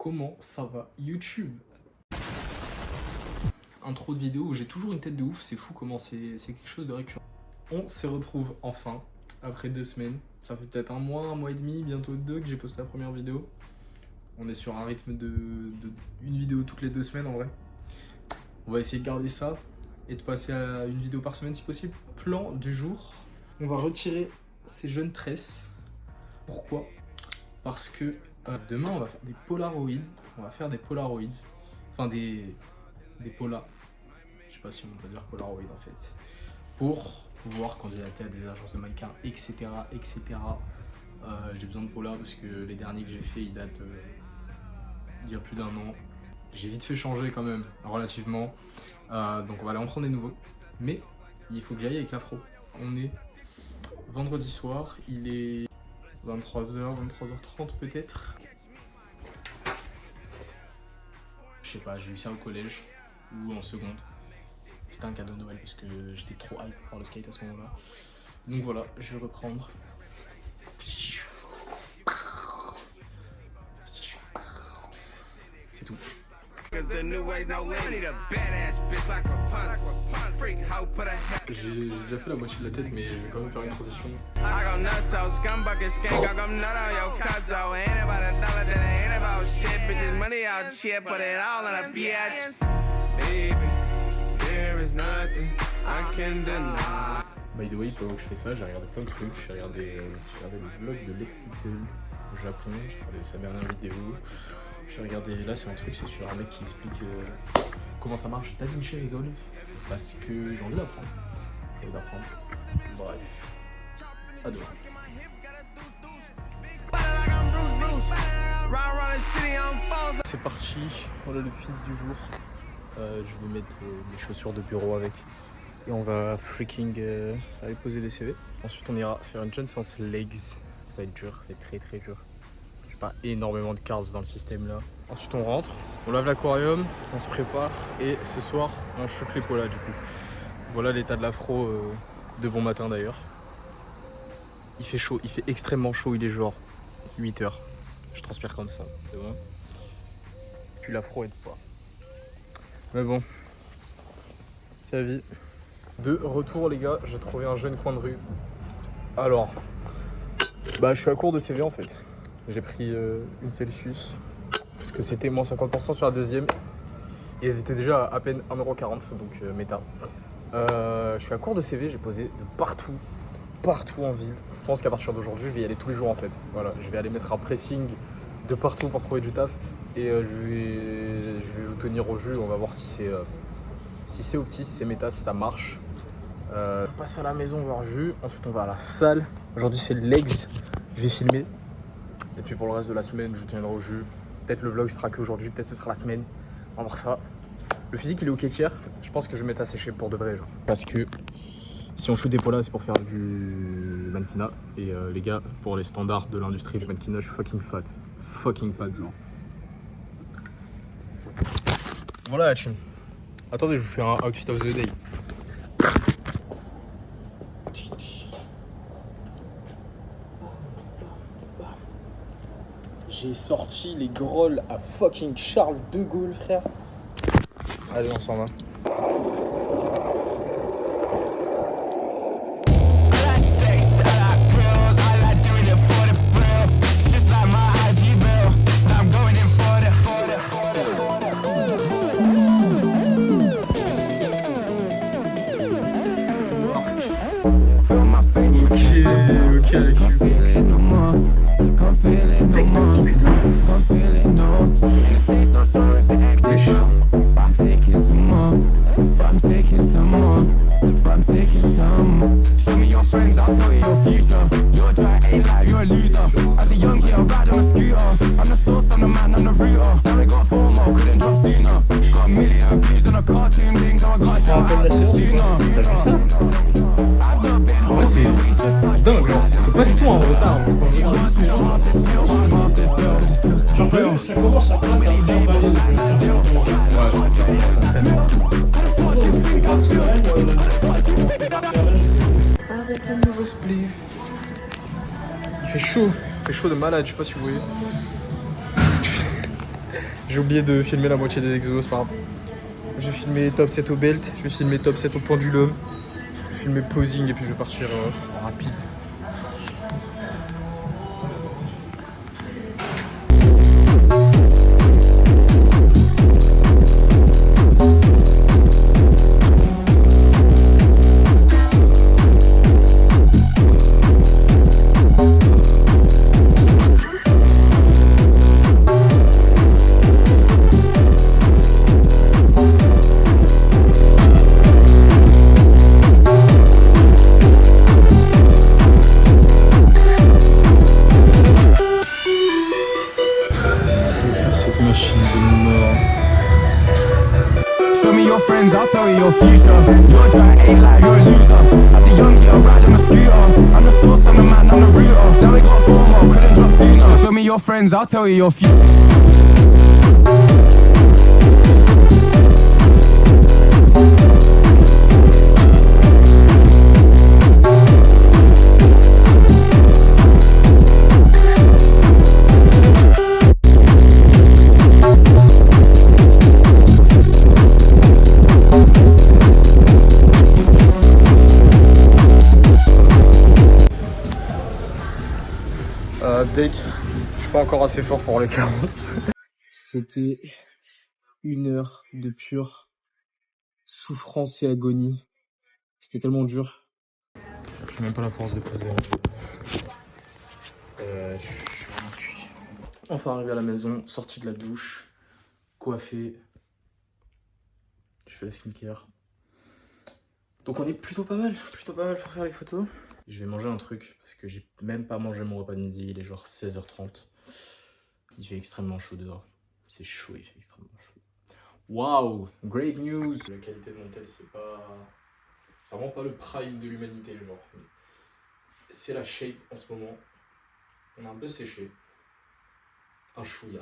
Comment ça va YouTube? Intro de vidéo où j'ai toujours une tête de ouf, c'est fou comment c'est quelque chose de récurrent. On se retrouve enfin, après 2 semaines. Ça fait peut-être un mois et demi, bientôt 2 que j'ai posté la première vidéo. On est sur un rythme de une vidéo toutes les 2 semaines en vrai. On va essayer de garder ça et de passer à une vidéo par semaine si possible. Plan du jour, on va retirer ces jeunes tresses. Pourquoi? Parce que demain on va faire des polaroids. On va faire des polaroids. Enfin des polas. Je sais pas si on peut dire polaroid en fait. Pour pouvoir candidater à des agences de mannequins, etc. etc. J'ai besoin de polas parce que les derniers que j'ai fait ils datent d'il y a plus d'1 an. J'ai vite fait changer quand même, relativement. Donc on va aller en prendre des nouveaux. Mais il faut que j'aille avec l'afro. On est vendredi soir, il est 23h, 23h30 peut-être. Je sais pas, j'ai eu ça au collège ou en seconde. C'était un cadeau de Noël parce que j'étais trop hype par le skate à ce moment-là. Donc voilà, je vais reprendre. C'est tout. J'ai déjà fait la moitié de la tête, mais je vais quand même faire une transition. By the way, pendant que je fais ça, j'ai regardé plein de trucs. J'ai regardé le vlog de Lex Little au Japon, j'ai regardé sa dernière vidéo. J'ai regardé, là c'est un truc, c'est sur un mec qui explique comment ça marche DaVinci Resolve, parce que j'ai envie d'apprendre. Bref, à demain. C'est parti, voilà le feed du jour. Je vais mettre des chaussures de bureau avec. Et on va freaking aller poser des CV. Ensuite on ira faire une jeune séance legs. Ça va être dur, c'est très dur. J'ai pas énormément de carbs dans le système là. Ensuite on rentre, on lave l'aquarium, on se prépare. Et ce soir on shoot les polas du coup. Voilà l'état de l'afro de bon matin d'ailleurs. Il fait chaud, il fait extrêmement chaud, il est genre 8h. Je transpire comme ça, c'est bon. Puis l'afro aide pas. Mais bon, c'est la vie. De retour les gars, j'ai trouvé un jeune coin de rue. Alors, je suis à court de CV en fait. J'ai pris une Celsius parce que c'était moins 50% sur la deuxième. Et elles étaient déjà à peine 1,40€, donc méta. Je suis à court de CV, j'ai posé de partout en ville. Je pense qu'à partir d'aujourd'hui, je vais y aller tous les jours en fait. Voilà, je vais aller mettre un pressing de partout pour trouver du taf. Et je vais vous tenir au jus, on va voir si c'est opti, si c'est méta, si ça marche. On passe à la maison voir jus, ensuite on va à la salle. Aujourd'hui c'est legs, je vais filmer. Et puis pour le reste de la semaine, je vous tiendrai au jus. Peut-être le vlog sera qu'aujourd'hui, peut-être ce sera la semaine. On va voir ça. Le physique il est ok tiers. Je pense que je vais mettre à sécher pour de vrai genre. Parce que si on shoot des polas c'est pour faire du mannequinat. Et les gars, pour les standards de l'industrie du mannequinat, je suis fucking fat. Fucking fat genre. Voilà la team. Attendez, je vous fais un outfit of the day. J'ai sorti les grolles à fucking Charles de Gaulle, frère. Allez, on s'en va. Ouais, c'est dingue, c'est pas du tout un retard. Quand je regarde juste les gens, ça commence à faire ça bien bailler avec le nouveau split. Il fait chaud de malade, je sais pas si vous voyez. J'ai oublié de filmer la moitié des exos, c'est pas grave. Je vais filmer top 7 au belt, je vais filmer top 7 au pendulum, je vais filmer posing et puis je vais partir en rapide. I'll tell you your future. You're trying to act like you're a loser. As a young girl riding my scooter, I'm the source, I'm the man, I'm the router. Now we got 4 more, couldn't drop sooner. So show me your friends, I'll tell you your future. Update, je suis pas encore assez fort pour les 40. C'était 1 heure de pure souffrance et agonie. C'était tellement dur. J'ai même pas la force de poser. Je suis vraiment cuit. Enfin arrivé à la maison, sorti de la douche, coiffé. Je fais la skincare. Donc on est plutôt pas mal pour faire les photos. Je vais manger un truc parce que j'ai même pas mangé mon repas de midi, il est genre 16h30. Il fait extrêmement chaud dehors. C'est chaud, il fait extrêmement chaud. Waouh, great news. La qualité de mon tel, c'est vraiment pas le prime de l'humanité, genre. C'est la shape en ce moment. On a un peu séché. Un chouïa.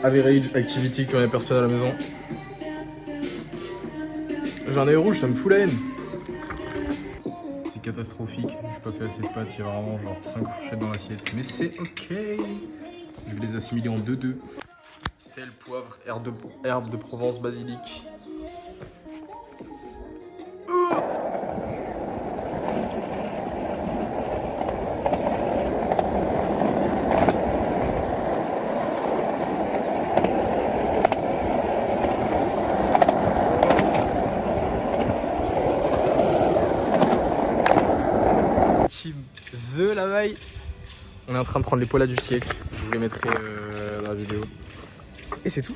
Average activity quand il n'y a personne à la maison. J'en ai rouge, ça me fout la haine. C'est catastrophique, j'ai pas fait assez de pâtes, il y a vraiment genre 5 fourchettes dans l'assiette. Mais c'est ok. Je vais les assimiler en 2-2. Sel, poivre, herbe de Provence, basilic. The la veille. On est en train de prendre les polas du siècle. Je vous les mettrai dans la vidéo. Et c'est tout.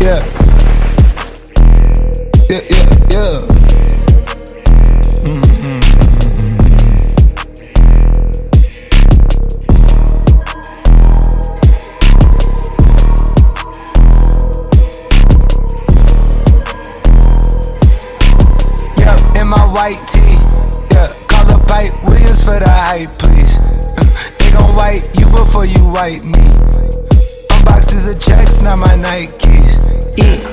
Yeah. Yeah, yeah, yeah. Yeah, in my white tee. Yeah, call up Pipe Williams for the hype, please. They gon' wipe you before you wipe me. Unboxes of checks, not my Nikes. Yeah.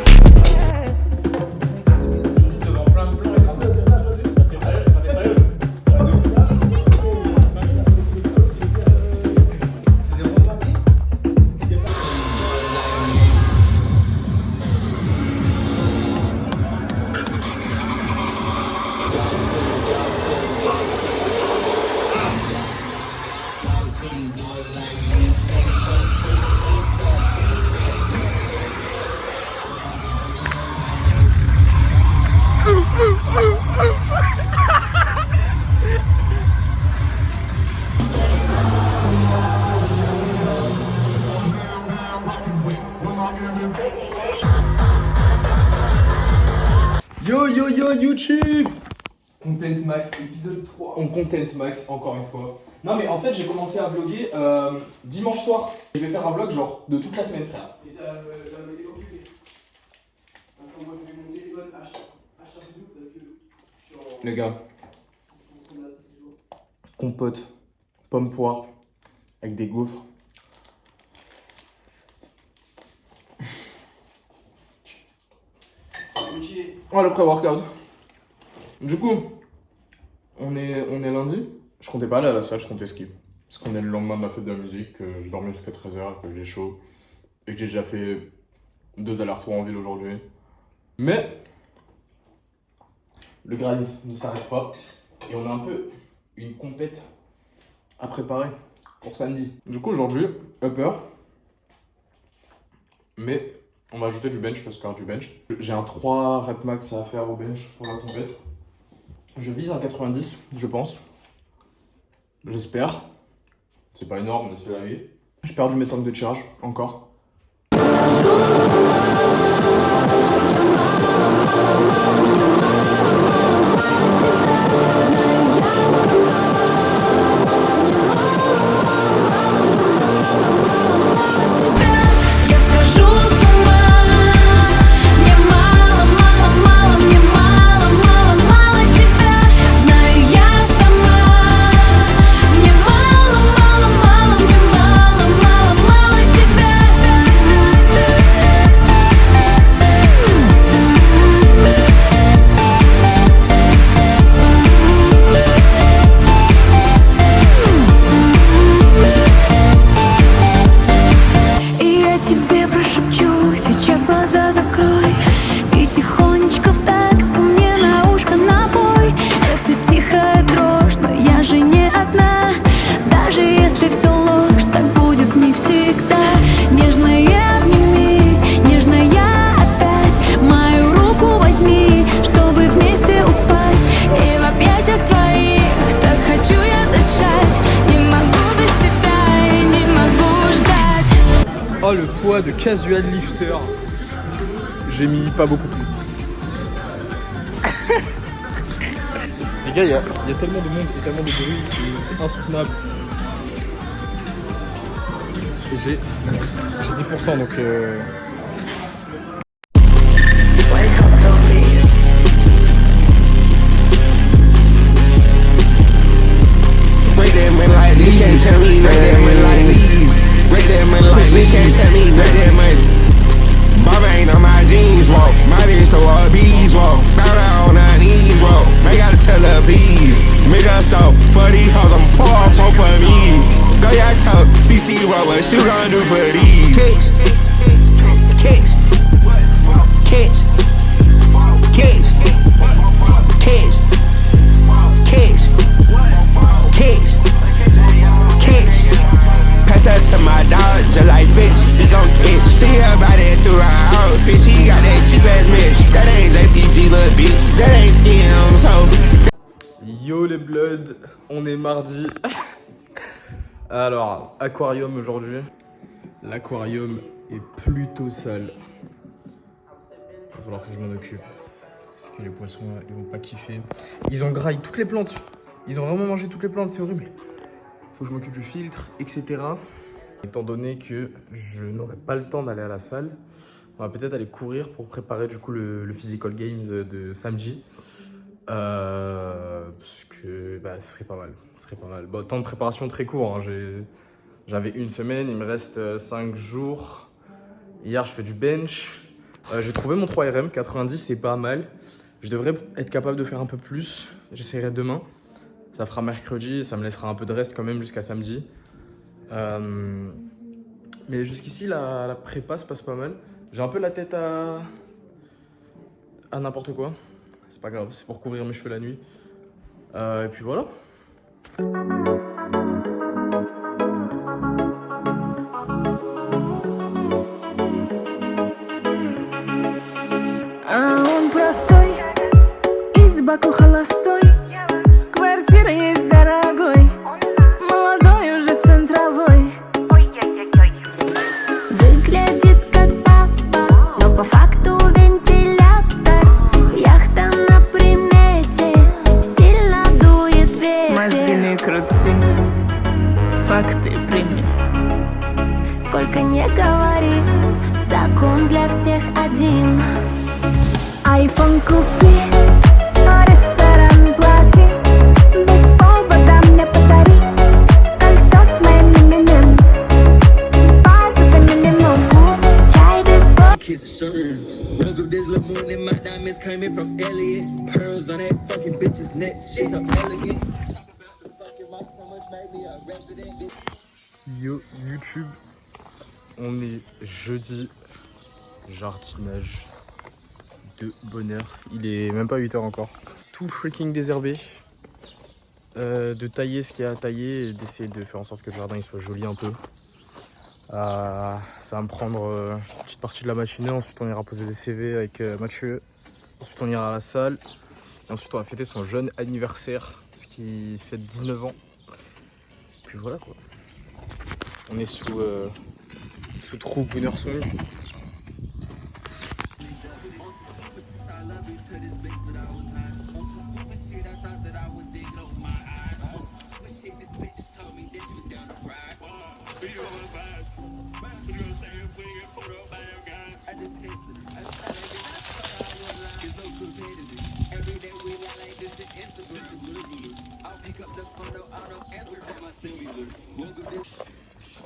YouTube. Content Max, épisode 3. On Content Max, encore une fois. Non mais en fait j'ai commencé à vlogger dimanche soir. Je vais faire un vlog genre de toute la semaine, frère. Et t'as la météo occupée. Attends, moi je vais mon téléphone à charge double parce que je suis en... Les gars, compote, pomme poire, avec des gaufres. Oh le pré-workout. Du coup, on est lundi. Je comptais pas aller à la salle, je comptais skip. Parce qu'on est le lendemain de ma fête de la musique, que je dormais jusqu'à 13h, que j'ai chaud. Et que j'ai déjà fait 2 allers-retours en ville aujourd'hui. Mais le grind ne s'arrête pas. Et on a un peu une compète à préparer pour samedi. Du coup aujourd'hui, upper. Mais on va ajouter du bench parce qu'il y aura du bench. J'ai un 3 rep max à faire au bench pour la compète. Je vise un 90, je pense. J'espère. C'est pas énorme, mais c'est la vie. J'ai perdu mes sangles de charge, encore. Oh le poids de casual lifter. J'ai mis pas beaucoup plus. Les gars, il y a tellement de monde et tellement de bruit, c'est insoutenable. J'ai 10% donc Bobby ain't on my jeans, walk. My bitch to all bees, walk. Bow down on her knees, walk. May gotta tell her please. Make her stop for these hoes, I'm pour for me. Go y'all talk, CC what you gonna do for these? Catch, catch, catch, catch, catch, catch, catch, catch. Pass her to my dog, just like bitch, he gon' catch. See her body through her outfit, she got that cheap ass bitch. That ain't JPG, little bitch, that ain't skin, so. Yo les bloods, on est mardi. Alors, aquarium aujourd'hui. L'aquarium est plutôt sale. Il va falloir que je m'en occupe. Parce que les poissons, ils vont pas kiffer. Ils ont graillé toutes les plantes. Ils ont vraiment mangé toutes les plantes, c'est horrible. Faut que je m'occupe du filtre, etc. Étant donné que je n'aurai pas le temps d'aller à la salle, on va peut-être aller courir pour préparer du coup le Physical Games de samedi. Parce que bah, ce serait pas mal. Ce serait pas mal. Bon, temps de préparation très court. Hein. J'avais une semaine, il me reste 5 jours. Hier, je fais du bench. J'ai trouvé mon 3RM, 90, c'est pas mal. Je devrais être capable de faire un peu plus. J'essaierai demain. Ça fera mercredi, ça me laissera un peu de reste quand même jusqu'à samedi. Mais jusqu'ici, la prépa se passe pas mal. J'ai un peu la tête à n'importe quoi. C'est pas grave, c'est pour couvrir mes cheveux la nuit. Et puis voilà. Он простой, изба холостой, квартира есть дорогой, молодой уже центровой. Выглядит как папа, но по факту вентилятор. Яхта, например. факты прими. Сколько не говори, закон для всех один. Айфон купи, ресторан плати, без повода мне подари кольцо с моим именем, базовый минимум. Чай без Kiss assurance. Woke up this little moon and my diamonds coming from Elliot. Pearls on that fucking bitch's neck. She's so elegant. Yo YouTube, on est jeudi, jardinage de bonheur. Il est même pas 8h encore. Tout freaking désherbé. De tailler ce qu'il y a à tailler et d'essayer de faire en sorte que le jardin il soit joli un peu. Ça va me prendre une petite partie de la matinée. Ensuite on ira poser des CV avec Mathieu. Ensuite on ira à la salle. Et ensuite on va fêter son jeune anniversaire, parce qu'il fête 19 ans. Puis voilà quoi. On est sous trou Gunnarsson.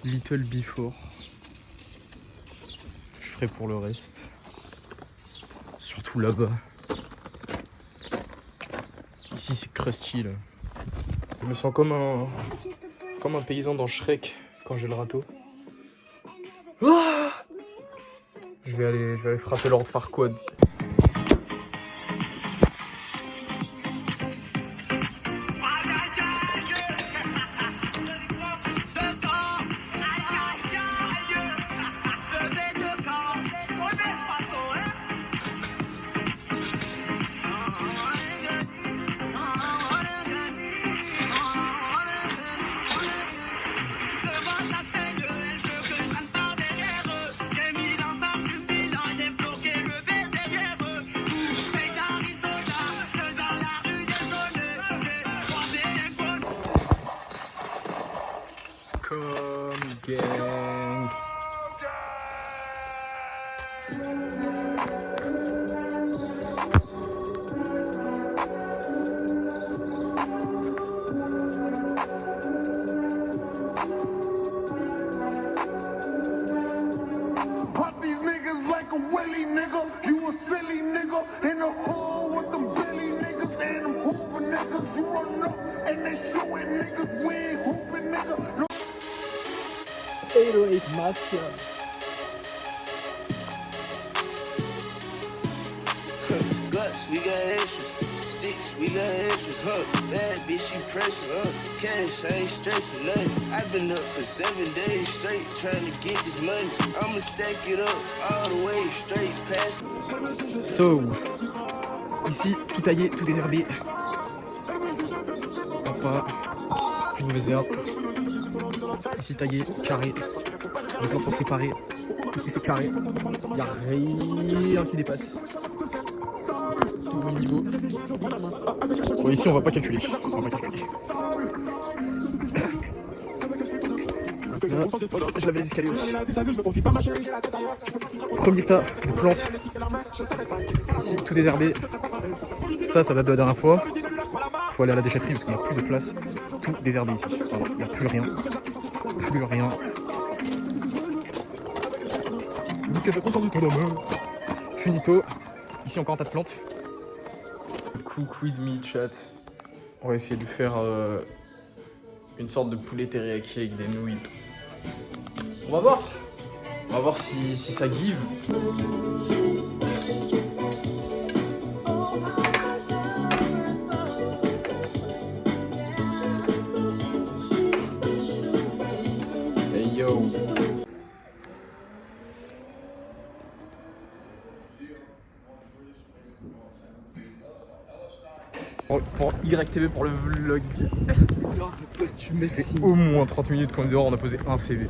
Little before. Je ferai pour le reste. Surtout là-bas. Ici c'est crusty là. Je me sens comme un paysan dans Shrek quand j'ai le râteau. Ah, je vais aller frapper Lord Farquaad. Gang. Pop these niggas like a willy nigga. You a silly nigga in a hole with them Billy niggas and them hooper niggas. You run up and they shooting niggas. We ain't hooping nigga. No. 808 Mafia. Guts, we got extras. Sticks, we got extras, huh? Bad bitch, she pressure, cash, I ain't stressing nothing. I've been up for 7 days straight trying to get this money. I'ma stack it up all the way straight past. So, ici, tout taillé, tout désherbé. Sympa, plus de mauvaises herbes. Ici taillé, carré. Les plantes sont séparées. Ici c'est carré. Il n'y a rien qui dépasse. Tout au niveau. Bon, ici on va pas calculer. On va pas calculer. Là, je lave les escaliers aussi. Premier tas de plantes. Ici tout désherbé. Ça date de la dernière fois. Faut aller à la déchetterie parce qu'il n'y a plus de place. Tout désherbé ici. Voilà, il n'y a plus rien. Plus rien. Finito. Ici encore un tas de plantes. Cook with me chat. On va essayer de faire une sorte de poulet teriyaki avec des nouilles. On va voir. On va voir si ça give. Hey yo. Pour YTV pour le vlog. Ça fait au moins 30 minutes qu'on est dehors, on a posé un CV.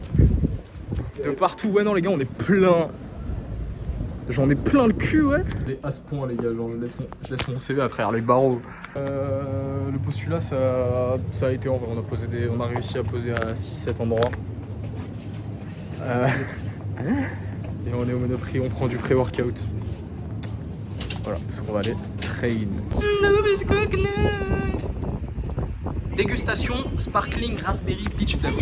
De partout, ouais non les gars on est plein. J'en ai plein le cul ouais. Et à ce point les gars, genre je laisse mon CV à travers les barreaux. Le pose celui-là, ça a été en vrai. On a réussi à poser à 6-7 endroits. Et on est au Monoprix, on prend du pré-workout. Voilà, parce qu'on va aller train. Dégustation sparkling raspberry peach flavor.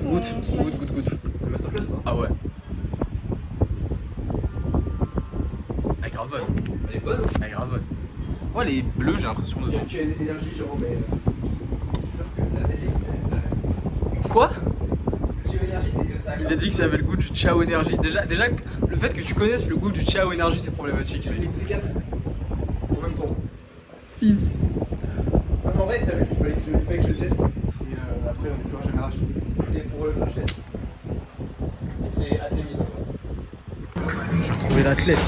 Goûte. C'est masterclass ou pas? Ah ouais. Elle est grave bonne. Elle est bonne. Elle est grave bonne. Ouais, elle est bleue, j'ai l'impression dedans. Tu as une énergie, genre, mais. C'est sûr que la nette. Quoi? Ciao énergie, c'est que ça. Il a dit que ça avait le goût du Ciao Energy. Déjà, le fait que tu connaisses le goût du Ciao Energy, c'est problématique. Je vais écouter 4 en même temps. Fils. Non, mais en vrai, t'as vu qu'il fallait que je teste. Et après, on ne pourra jamais racheter. C'est pour le crash test. Et c'est assez mignon. J'ai retrouvé l'athlète.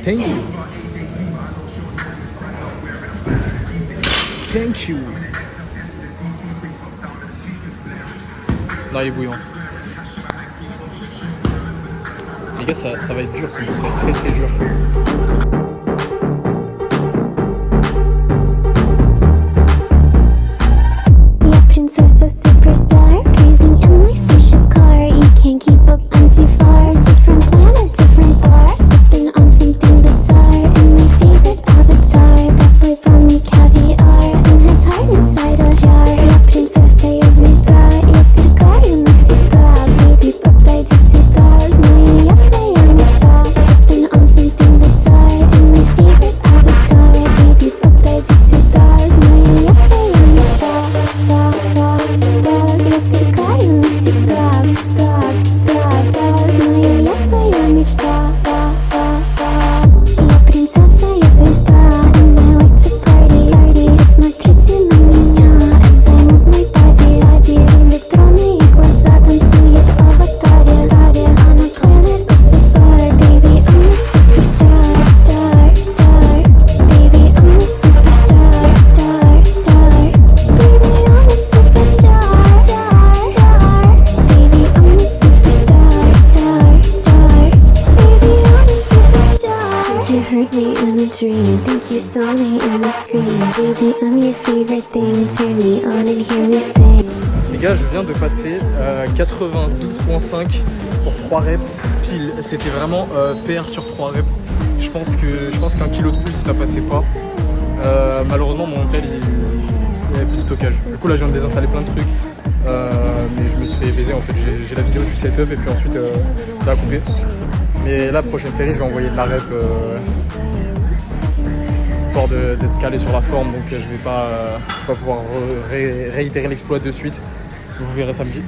Thank you. Thank you. Là, il est bouillant. Les gars, ça va être dur, ça va être très dur. Yeah, princess, superstar, crazy endless spaceship car. You can't keep up, I'm too far. Different planet, different bar, sipping on something bizarre. And my favorite avatar, that boy brought me caviar and his heart inside a jar. Yeah, princess, я звезда, я сверкаю навсегда. Baby, подойди сюда, знаю, я твоя мечта. Sipping on something bizarre and my favorite avatar. Baby, подойди сюда, знаю, я твоя мечта. Я сверкаю навсегда. Знаю, я твоя мечта. Я принцесса, я звезда, and I like to party. Смотрите на меня, as I move my body. Электронные глаза танцуют в аватаре. On a planet with sapphire, baby, I'm a superstar. Baby, I'm a superstar. Baby, I'm a superstar. Baby, I'm a superstar. Baby, I'm a superstar. You heard me in a dream, think you saw me in a screen. Baby, I'm your favorite thing, turn me on and hear me sing. Les gars, je viens de passer 92.5 pour 3 reps pile. C'était vraiment PR sur 3 reps. Je pense qu'un kilo de plus, ça passait pas. Malheureusement, mon tel, il n'y avait plus de stockage. Du coup, là, je viens de désinstaller plein de trucs. Mais je me suis fait baiser en fait. J'ai la vidéo du setup et puis ensuite, ça a coupé. Mais la prochaine série, je vais envoyer de la rep. Histoire d'être calé sur la forme, donc je vais pas pouvoir réitérer l'exploit de suite. Vous verrez samedi.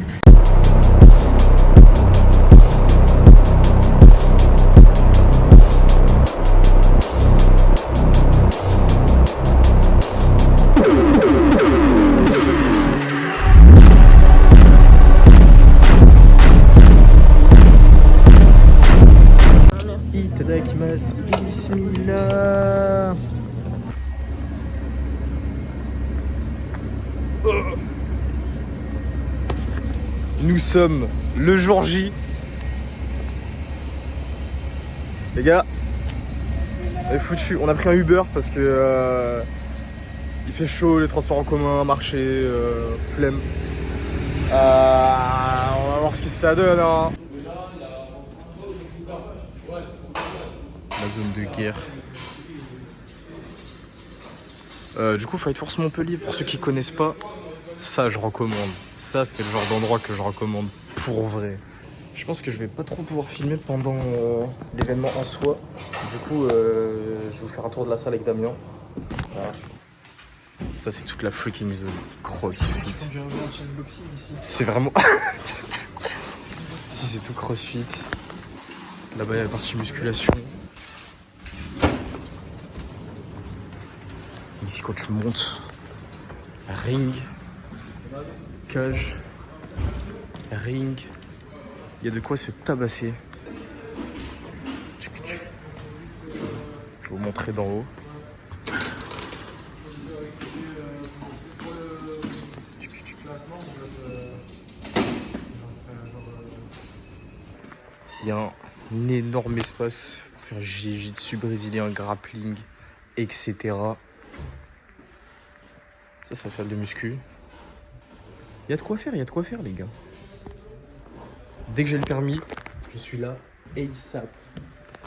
Itadakimasu, bismillah. Nous sommes le jour J. Les gars, on est foutu. On a pris un Uber parce que il fait chaud, les transports en commun, marché, flemme. On va voir ce que ça donne. Hein. La zone de guerre. Du coup, Fight Force Montpellier, pour ceux qui connaissent pas, ça je recommande. Ça, c'est le genre d'endroit que je recommande pour vrai. Je pense que je vais pas trop pouvoir filmer pendant l'événement en soi. Du coup, je vais vous faire un tour de la salle avec Damien. Voilà. Ça, c'est toute la freaking zone CrossFit. C'est vraiment... Si, c'est tout CrossFit. Là-bas, il y a la partie musculation. Ici, quand tu montes, ring, cage, ring, il y a de quoi se tabasser. Je vais vous montrer d'en haut. y a un énorme espace pour faire jiu-jitsu brésilien, grappling, etc. Ça, c'est la salle de muscu. Il y a de quoi faire, les gars. Dès que j'ai le permis, je suis là, ASAP.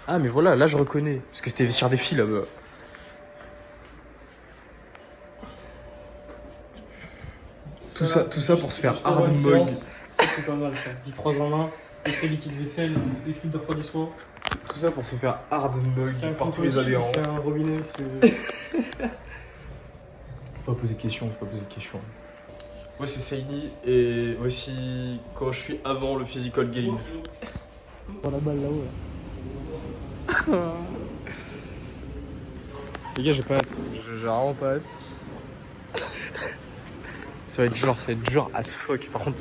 Ah, mais voilà, là, je reconnais. Parce que c'était sur des filles, là-bas. Tout ça pour se faire hard mug. Ça, c'est pas mal, ça. Du 3 en 1, effet liquide vaisselle, liquide de refroidissement. Tout ça pour se faire hard mug par tous les adhérents. C'est un robinet, c'est... Faut pas poser de questions, Moi c'est Seini et voici quand je suis avant le Physical Games. Pour la balle là-haut, là. Les gars, j'ai pas hâte. J'ai vraiment pas hâte. Ça va être dur as fuck. Par contre,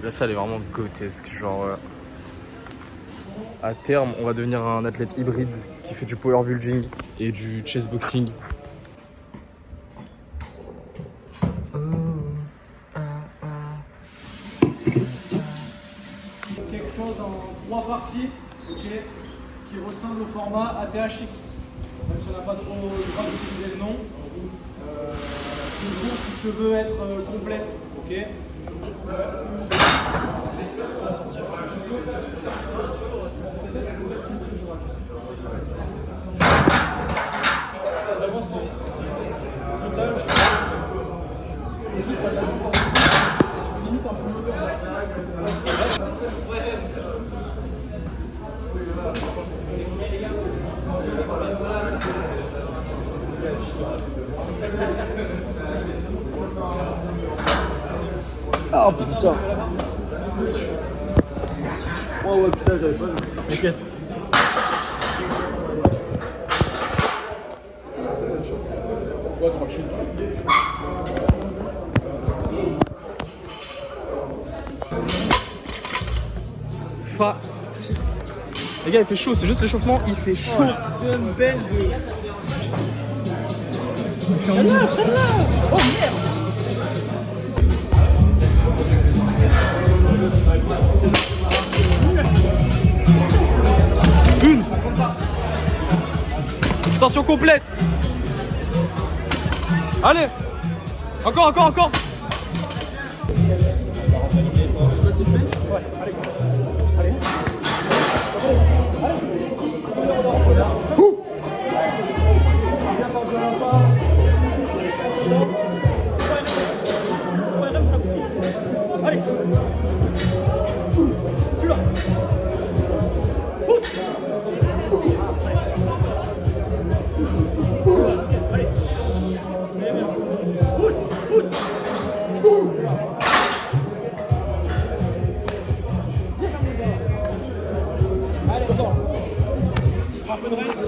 la salle est vraiment grotesque. Genre, à terme, on va devenir un athlète hybride qui fait du power building et du chest boxing. Quelque chose en 3 parties, ok, qui ressemble au format ATHX. Même si on n'a pas trop le droit d'utiliser le nom. C'est une course qui se veut être complète, ok. Ah putain. Oh ouais putain j'avais pas vu. T'inquiète. Ouais, tranquille. Les gars, il fait chaud, c'est juste l'échauffement, il fait chaud. Dumbbell de... Celle-là. Oh merde. Une. Extension complète. Allez. Encore. Ouais, allez. Un peu de reste.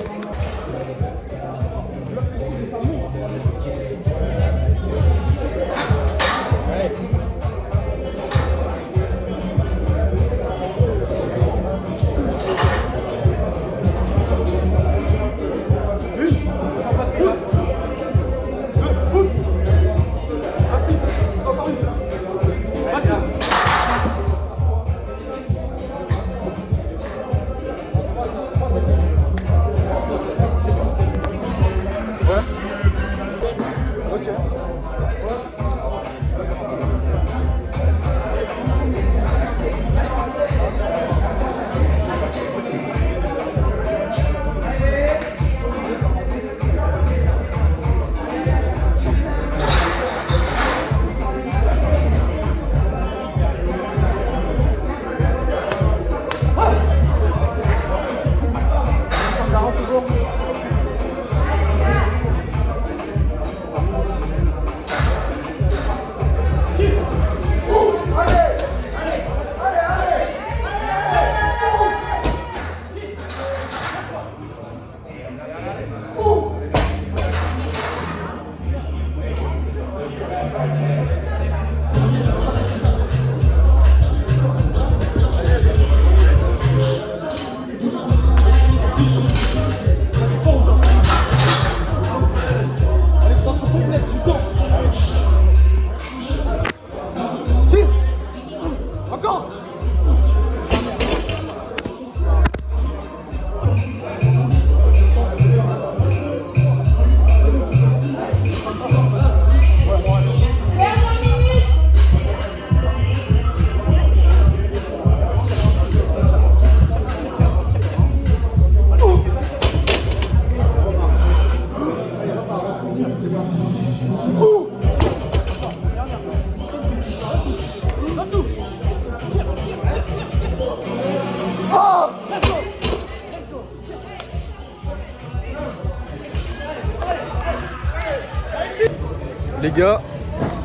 Les gars,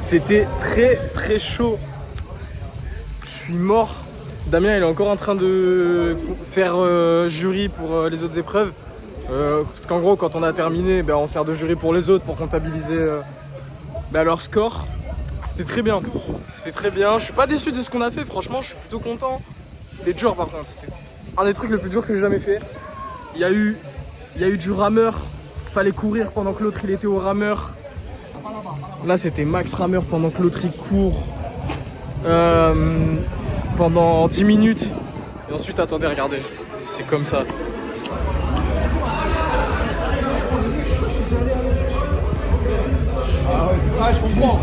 c'était très chaud. Je suis mort. Damien il est encore en train de faire jury pour les autres épreuves. Parce qu'en gros quand on a terminé, on sert de jury pour les autres pour comptabiliser leur score. C'était très bien. C'était très bien. Je suis pas déçu de ce qu'on a fait, franchement je suis plutôt content. C'était dur par contre. C'était un des trucs les plus durs que j'ai jamais fait. Il y a eu du rameur. Fallait courir pendant que l'autre il était au rameur. Là c'était max rameur pendant que l'autre il court pendant 10 minutes. Et ensuite attendez, regardez, c'est comme ça. Ah, je comprends.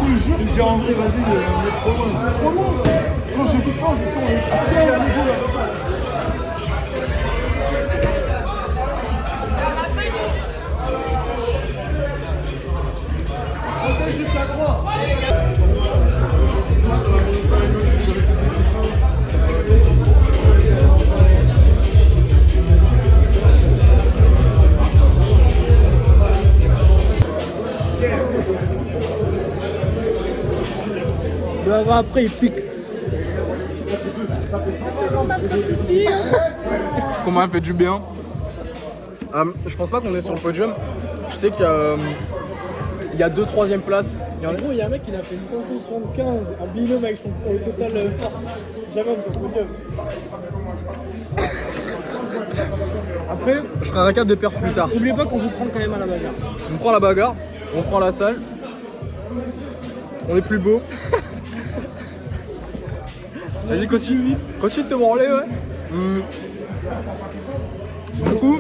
J'ai rentré, vas-y, le trop loin. Trop loin. Quand j'écoute pas, je me sens à niveau là. Protège juste la croix. Après il pique. Comment elle fait du bien. Je pense pas qu'on est sur le podium. Je sais qu'il y a 2 troisième places. En gros il y a un mec qui a fait 575 en binôme avec son total force. Jamais sur le podium. Après, je serai incapable de perdre plus tard. N'oubliez pas qu'on vous prend quand même à la bagarre. On prend la bagarre, on prend la salle. On est plus beau. Vas-y, continue de te branler, ouais. Du coup,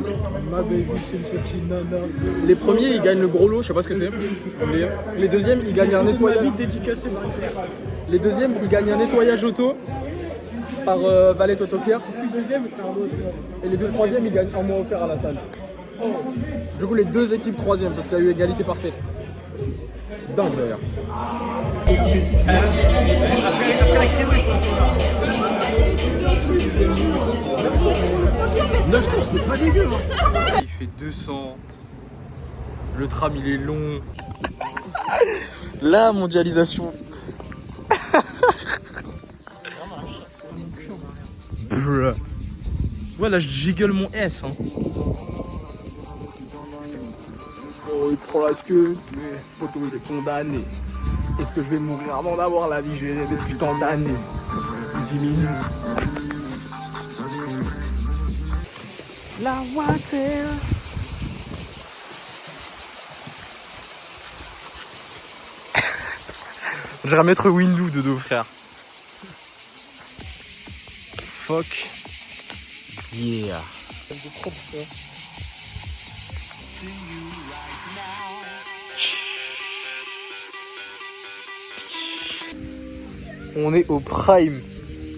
les premiers ils gagnent le gros lot, je sais pas ce que c'est. Les deuxièmes ils gagnent un nettoyage. Les deuxièmes ils gagnent un nettoyage auto par Valet Autocare. Et les 2 troisièmes ils gagnent un mois offert à la salle. Du coup les 2 équipes troisièmes parce qu'il y a eu égalité parfaite. Dingue d'ailleurs. C'est pas dégueu. Il fait 200. Le tram il est long. La mondialisation. Ouais là je jiggle mon S hein. Oh, il prend la queue, mais photo il est condamné. Est-ce que je vais mourir avant d'avoir la vie? Je vais rêver depuis tant d'années. 10 minutes. La water. On dirait mettre Windu de dos frère. Fuck. Yeah. On est au prime.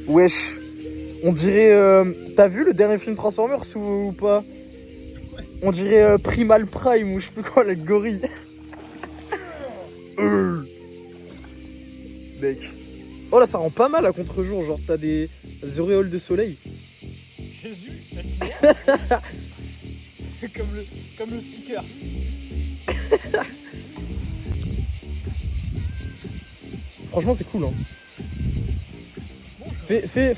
Wesh. On dirait... T'as vu le dernier film Transformers ou pas? On dirait Primal Prime ou je sais plus quoi, la gorille. Mec. Oh là ça rend pas mal à contre-jour, genre t'as des auréoles de soleil. Jésus. comme le sticker. Franchement c'est cool hein. Fais.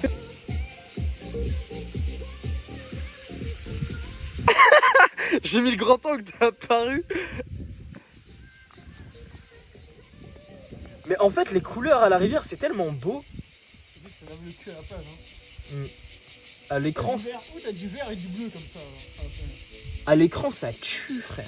J'ai mis le grand angle, t'es apparu. Mais en fait les couleurs à la rivière c'est tellement beau. Ça lave le cul à la plage hein. À l'écran. T'as du vert et du bleu comme ça. À l'écran ça tue frère.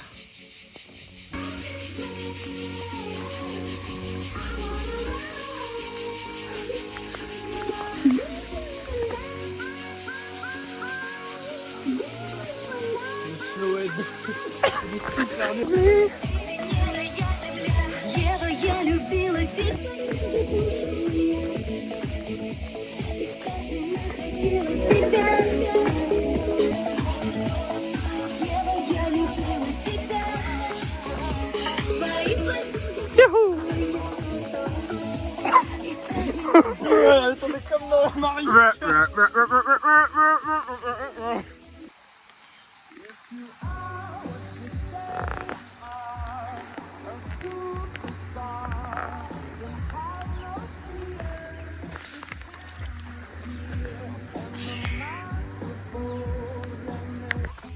Elle tombait comme dans Marie.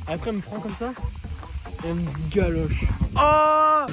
Après elle me prend comme ça et elle me galoche. Oh